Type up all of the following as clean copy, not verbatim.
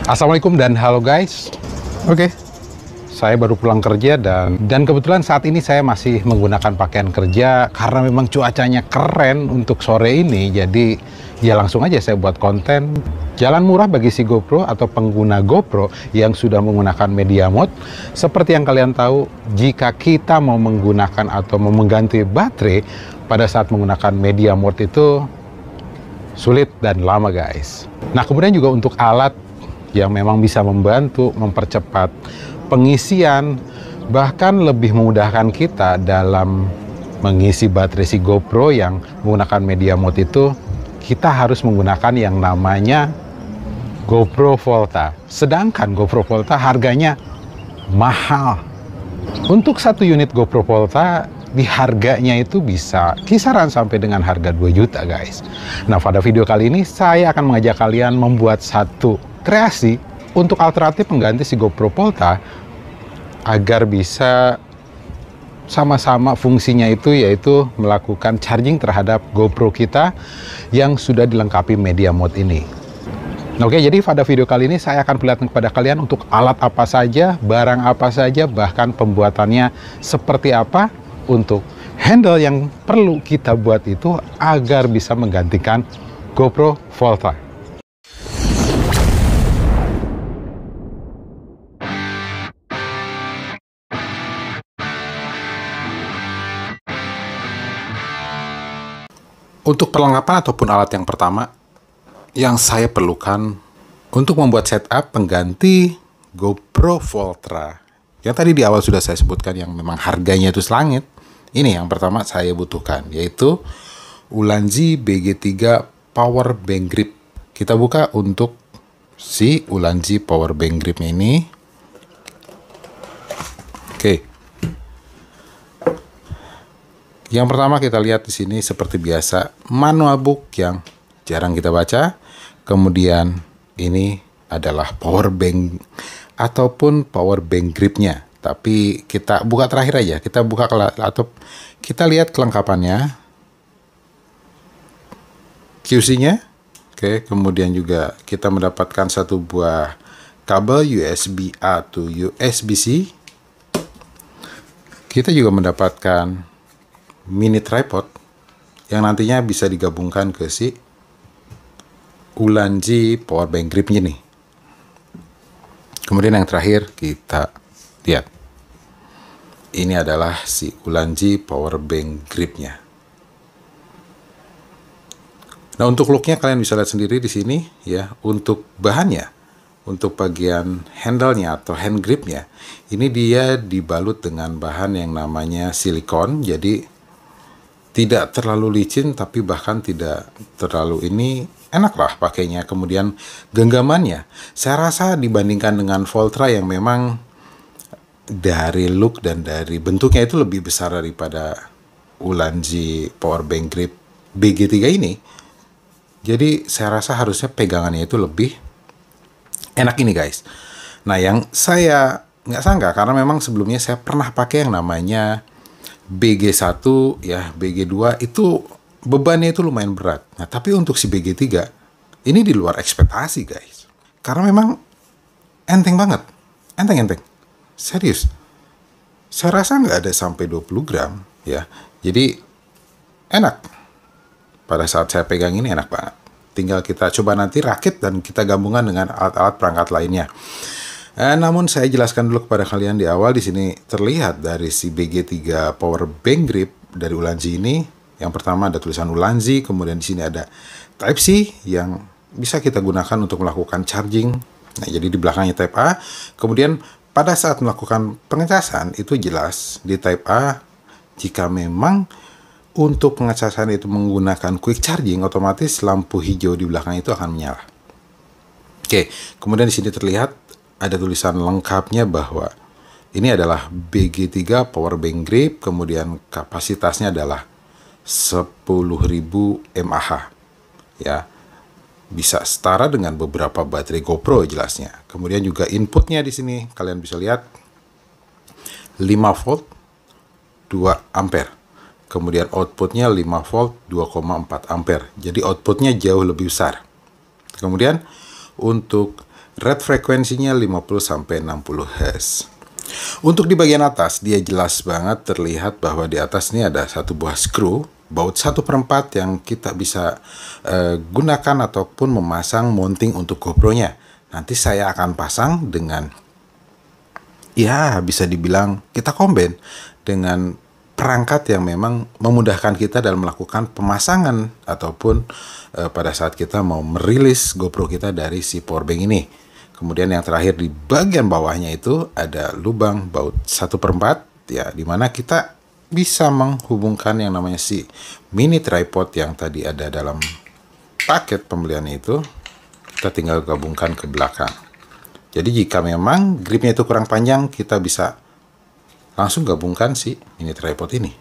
Assalamualaikum dan halo guys. Oke, saya baru pulang kerja dan kebetulan saat ini saya masih menggunakan pakaian kerja karena memang cuacanya keren untuk sore ini. Jadi ya langsung aja saya buat konten jalan murah bagi si GoPro atau pengguna GoPro yang sudah menggunakan media mode. Seperti yang kalian tahu, jika kita mau menggunakan atau mau mengganti baterai pada saat menggunakan media mode itu sulit dan lama guys. Nah kemudian juga untuk alat yang memang bisa membantu mempercepat pengisian, bahkan lebih memudahkan kita dalam mengisi baterai si GoPro yang menggunakan media mode itu, kita harus menggunakan yang namanya GoPro Volta. Sedangkan GoPro Volta harganya mahal. Untuk satu unit GoPro Volta di harganya itu bisa kisaran sampai dengan harga 2 juta guys. Nah pada video kali ini saya akan mengajak kalian membuat satu kreasi untuk alternatif pengganti si GoPro Volta agar bisa sama-sama fungsinya itu yaitu melakukan charging terhadap GoPro kita yang sudah dilengkapi media mode ini. Oke, jadi pada video kali ini saya akan perlihatkan kepada kalian untuk alat apa saja, barang apa saja, bahkan pembuatannya seperti apa untuk handle yang perlu kita buat itu agar bisa menggantikan GoPro Volta. Untuk perlengkapan ataupun alat yang pertama yang saya perlukan untuk membuat setup pengganti GoPro Volta yang tadi di awal sudah saya sebutkan yang memang harganya itu selangit. Ini yang pertama saya butuhkan, yaitu Ulanzi BG3 Power Bank Grip. Kita buka untuk si Ulanzi Power Bank Gripnya ini. Oke. Yang pertama kita lihat di sini seperti biasa manual book yang jarang kita baca. Kemudian ini adalah power bank ataupun power bank gripnya. Tapi kita buka terakhir aja. Kita buka atau kita lihat kelengkapannya. QC-nya. Oke, kemudian juga kita mendapatkan satu buah kabel USB-A to USB-C. Kita juga mendapatkan mini tripod yang nantinya bisa digabungkan ke si Ulanzi power bank gripnya nih. Kemudian yang terakhir kita lihat. Ini adalah si Ulanzi power bank gripnya. Nah, untuk looknya kalian bisa lihat sendiri di sini ya. Untuk bahannya, untuk bagian handle-nya atau hand gripnya, ini dia dibalut dengan bahan yang namanya silikon. Jadi tidak terlalu licin, tapi bahkan tidak terlalu ini, enak lah pakainya. Kemudian genggamannya, saya rasa dibandingkan dengan Volta yang memang dari look dan dari bentuknya itu lebih besar daripada Ulanzi Power Bank Grip BG3 ini. Jadi saya rasa harusnya pegangannya itu lebih enak ini guys. Nah yang saya nggak sangka, karena memang sebelumnya saya pernah pakai yang namanya BG1 ya, BG2 itu bebannya itu lumayan berat. Nah, tapi untuk si BG3 ini di luar ekspektasi, guys. Karena memang enteng banget. Enteng. Serius. Saya rasa nggak ada sampai 20 gram ya. Jadi enak. Pada saat saya pegang ini enak banget. Tinggal kita coba nanti rakit dan kita gabungkan dengan alat-alat perangkat lainnya. Namun saya jelaskan dulu kepada kalian di awal. Di sini terlihat dari si BG3 Power Bank Grip dari Ulanzi ini. Yang pertama ada tulisan Ulanzi, kemudian di sini ada Type C yang bisa kita gunakan untuk melakukan charging. Nah, jadi di belakangnya Type A. Kemudian pada saat melakukan pengecasan itu jelas di Type A jika memang untuk pengecasan itu menggunakan quick charging, otomatis lampu hijau di belakang itu akan menyala. Oke, kemudian di sini terlihat ada tulisan lengkapnya bahwa ini adalah BG3 Power Bank Grip, kemudian kapasitasnya adalah 10.000 mAh. Ya. Bisa setara dengan beberapa baterai GoPro jelasnya. Kemudian juga inputnya di sini kalian bisa lihat 5 volt 2 ampere. Kemudian outputnya 5 volt 2,4 ampere. Jadi outputnya jauh lebih besar. Kemudian untuk Rate frekuensinya 50-60 Hz. Untuk di bagian atas, dia jelas banget terlihat bahwa di atas ini ada satu buah screw baut 1/4 yang kita bisa gunakan ataupun memasang mounting untuk GoPro-nya. Nanti saya akan pasang dengan, ya bisa dibilang kita combine dengan perangkat yang memang memudahkan kita dalam melakukan pemasangan ataupun pada saat kita mau merilis GoPro kita dari si powerbank ini. Kemudian yang terakhir di bagian bawahnya itu ada lubang baut 1/4 ya, dimana kita bisa menghubungkan yang namanya si mini tripod yang tadi ada dalam paket pembeliannya itu. Kita tinggal gabungkan ke belakang. Jadi jika memang gripnya itu kurang panjang, kita bisa langsung gabungkan si mini tripod ini.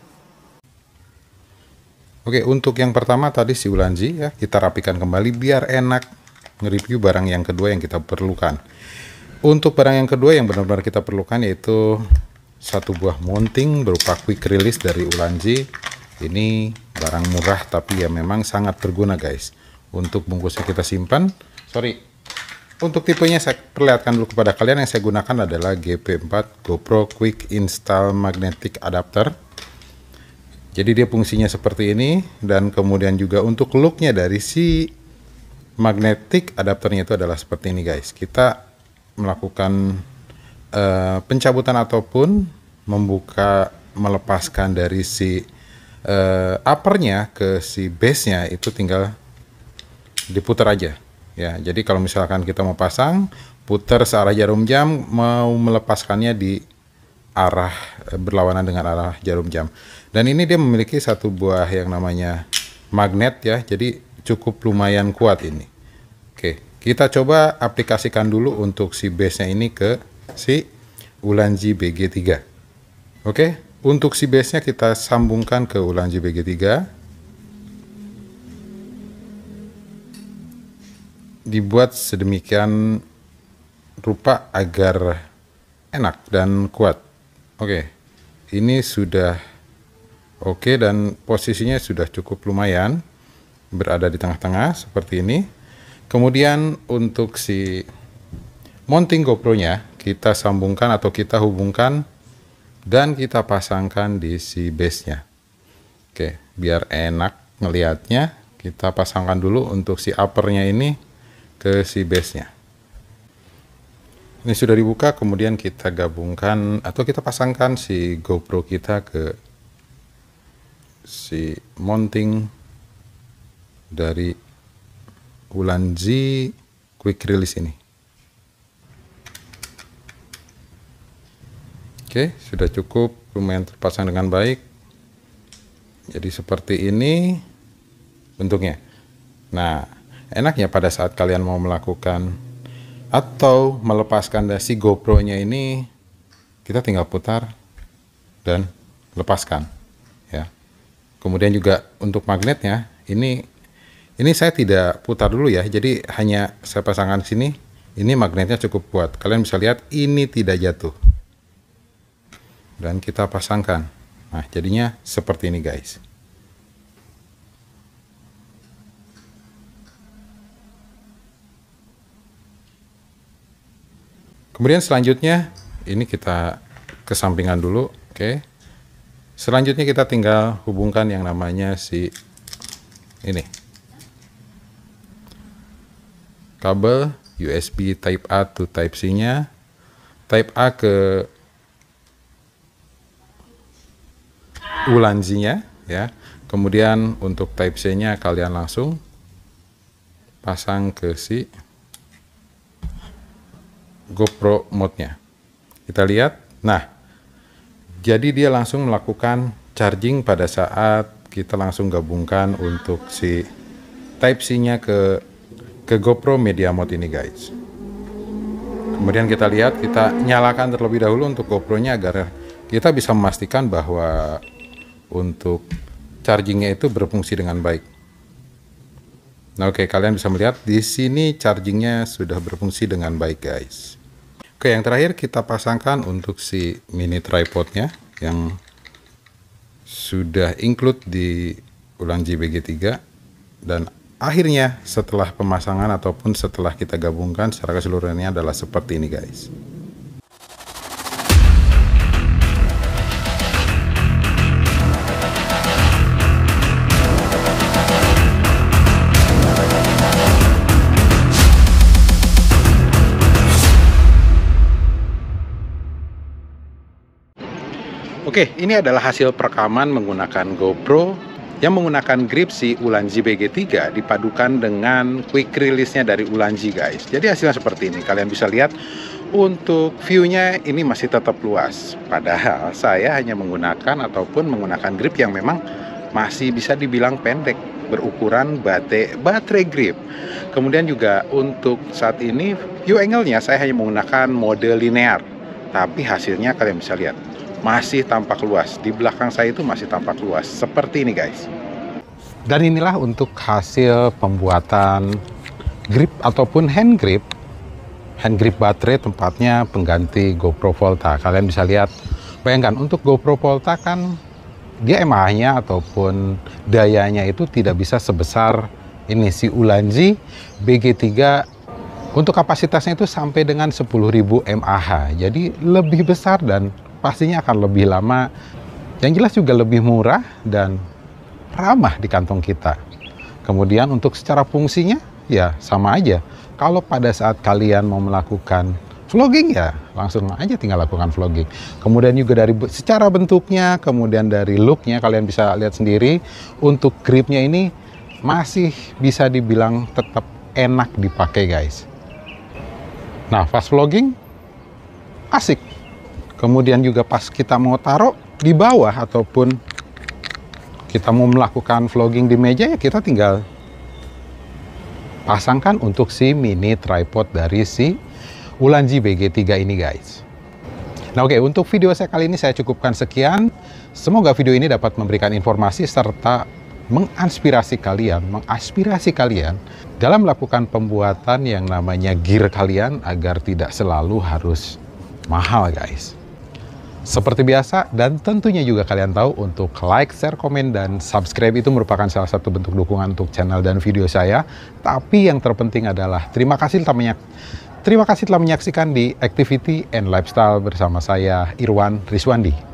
Oke, untuk yang pertama tadi si Ulanzi ya, kita rapikan kembali biar enak nge-review barang yang kedua yang kita perlukan. Untuk barang yang kedua yang benar-benar kita perlukan yaitu satu buah mounting berupa quick release dari Ulanzi. Ini barang murah tapi ya memang sangat berguna guys. Untuk bungkusnya kita simpan. Untuk tipenya saya perlihatkan dulu kepada kalian. Yang saya gunakan adalah GP4 GoPro Quick Install Magnetic Adapter. Jadi dia fungsinya seperti ini, dan kemudian juga untuk looknya dari si magnetic adapternya itu adalah seperti ini guys. Kita melakukan pencabutan ataupun melepaskan dari si uppernya ke si base-nya itu tinggal diputar aja ya. Jadi kalau misalkan kita mau pasang, putar searah jarum jam, mau melepaskannya di arah berlawanan dengan arah jarum jam. Dan ini dia memiliki satu buah yang namanya magnet ya, jadi cukup lumayan kuat ini. Oke, kita coba aplikasikan dulu untuk si base-nya ini ke si Ulanzi BG3. Oke, untuk si base-nya kita sambungkan ke Ulanzi BG3. Dibuat sedemikian rupa agar enak dan kuat. Oke, ini sudah oke dan posisinya sudah cukup lumayan, berada di tengah-tengah seperti ini. Kemudian untuk si mounting GoPro-nya kita sambungkan atau kita hubungkan dan kita pasangkan di si base-nya. Oke, biar enak ngelihatnya, kita pasangkan dulu untuk si upper-nya ini ke si base-nya. Ini sudah dibuka, kemudian kita gabungkan atau kita pasangkan si GoPro kita ke si mounting dari Ulanzi quick release ini. Oke, sudah cukup, lumayan terpasang dengan baik. Jadi seperti ini bentuknya. Nah, enaknya pada saat kalian mau melakukan atau melepaskan dari si GoPro-nya ini, kita tinggal putar dan lepaskan ya. Kemudian juga untuk magnetnya ini saya tidak putar dulu ya, jadi hanya saya pasangkan sini. Ini magnetnya cukup kuat, kalian bisa lihat ini tidak jatuh. Dan kita pasangkan. Nah, jadinya seperti ini guys. Kemudian selanjutnya ini kita kesampingan dulu. Oke. Selanjutnya kita tinggal hubungkan yang namanya si ini kabel USB Type A to Type C nya, Type A ke Ulanzi nya ya. Kemudian untuk Type C nya kalian langsung pasang ke si GoPro mode-nya. Kita lihat. Nah, jadi dia langsung melakukan charging pada saat kita langsung gabungkan untuk si Type C nya ke GoPro Media Mode ini guys. Kemudian kita lihat, kita nyalakan terlebih dahulu untuk GoPro-nya agar kita bisa memastikan bahwa untuk chargingnya itu berfungsi dengan baik. Nah, oke, kalian bisa melihat di sini chargingnya sudah berfungsi dengan baik guys. Oke, yang terakhir kita pasangkan untuk si mini tripodnya yang sudah include di Ulanzi BG3 dan akhirnya setelah pemasangan ataupun setelah kita gabungkan secara keseluruhannya adalah seperti ini guys. Oke, ini adalah hasil perekaman menggunakan GoPro yang menggunakan grip si Ulanzi BG3 dipadukan dengan quick release-nya dari Ulanzi guys. Jadi hasilnya seperti ini. Kalian bisa lihat untuk view-nya ini masih tetap luas. Padahal saya hanya menggunakan ataupun menggunakan grip yang memang masih bisa dibilang pendek, berukuran baterai grip. Kemudian juga untuk saat ini view angle-nya saya hanya menggunakan mode linear. Tapi hasilnya kalian bisa lihat masih tampak luas. Di belakang saya itu masih tampak luas seperti ini guys. Dan inilah untuk hasil pembuatan grip ataupun hand grip baterai, tempatnya pengganti GoPro Volta. Kalian bisa lihat, bayangkan untuk GoPro Volta kan dia mAh-nya ataupun dayanya itu tidak bisa sebesar ini si Ulanzi BG3. Untuk kapasitasnya itu sampai dengan 10.000 mAh. Jadi lebih besar dan pastinya akan lebih lama, yang jelas juga lebih murah dan ramah di kantong kita. Kemudian untuk secara fungsinya ya sama aja. Kalau pada saat kalian mau melakukan vlogging ya langsung aja tinggal lakukan vlogging. Kemudian juga dari secara bentuknya, kemudian dari looknya kalian bisa lihat sendiri. Untuk gripnya ini masih bisa dibilang tetap enak dipakai guys. Nah, pas vlogging asik. Kemudian juga pas kita mau taruh di bawah ataupun kita mau melakukan vlogging di meja ya kita tinggal pasangkan untuk si mini tripod dari si Ulanzi BG3 ini guys. Nah oke, untuk video saya kali ini saya cukupkan sekian. Semoga video ini dapat memberikan informasi serta mengaspirasi kalian dalam melakukan pembuatan yang namanya gear kalian agar tidak selalu harus mahal guys. Seperti biasa, dan tentunya juga kalian tahu untuk like, share, komen, dan subscribe itu merupakan salah satu bentuk dukungan untuk channel dan video saya. Tapi yang terpenting adalah terima kasih telah menyaksikan di Activity and Lifestyle bersama saya, Irwan Rizwandi.